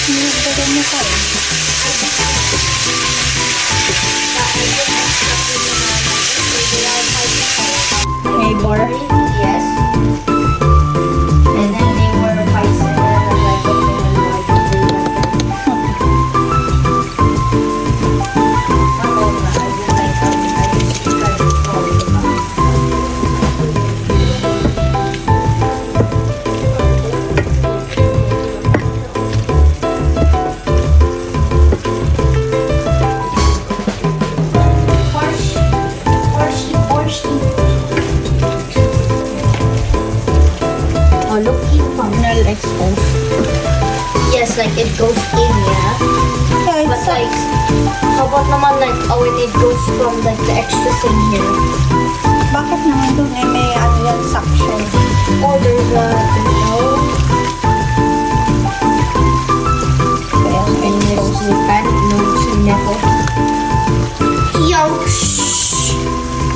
Nilagdagan mo pa rin. May bar? Yes. And then they were bison. Exposed. Yes, like it goes in, yeah. Yeah, But like, how about naman like, oh, it goes from like the extra thing here. Bakit naman doon ay may ano yan, suction? Oh, there's a window. Kaya And there's the pan, nose, and nipple. Yo, shh.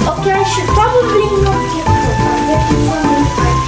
Okay, I should probably not get her. I'm getting so many times.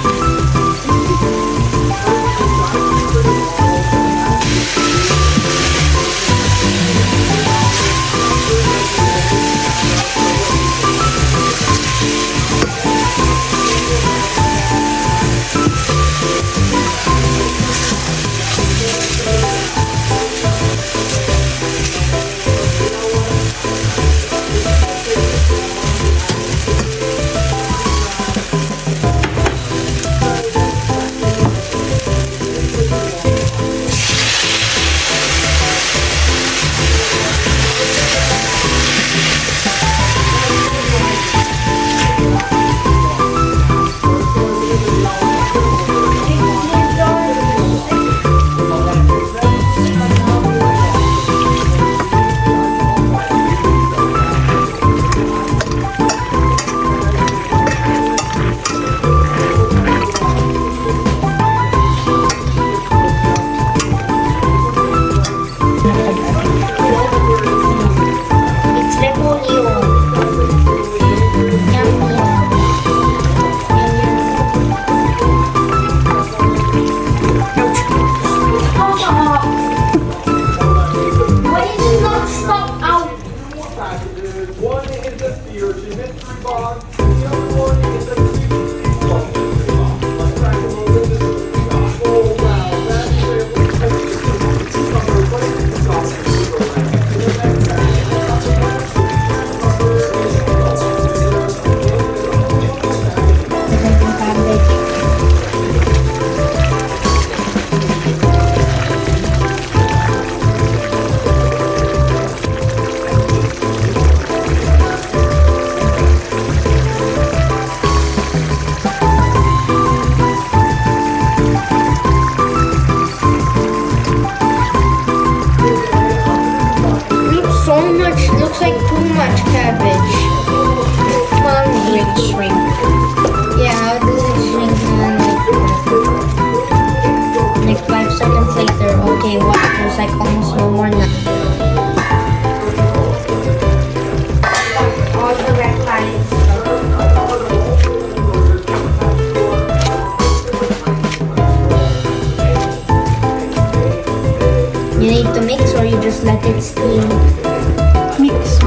Looks like too much cabbage. Come on, shrink. Yeah, how does it shrink on like 5 seconds later? Okay, wow, there's like almost no more now. All the red lines. You need to mix or you just let it steam? Mix.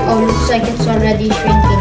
Oh, looks like it's already shrinking.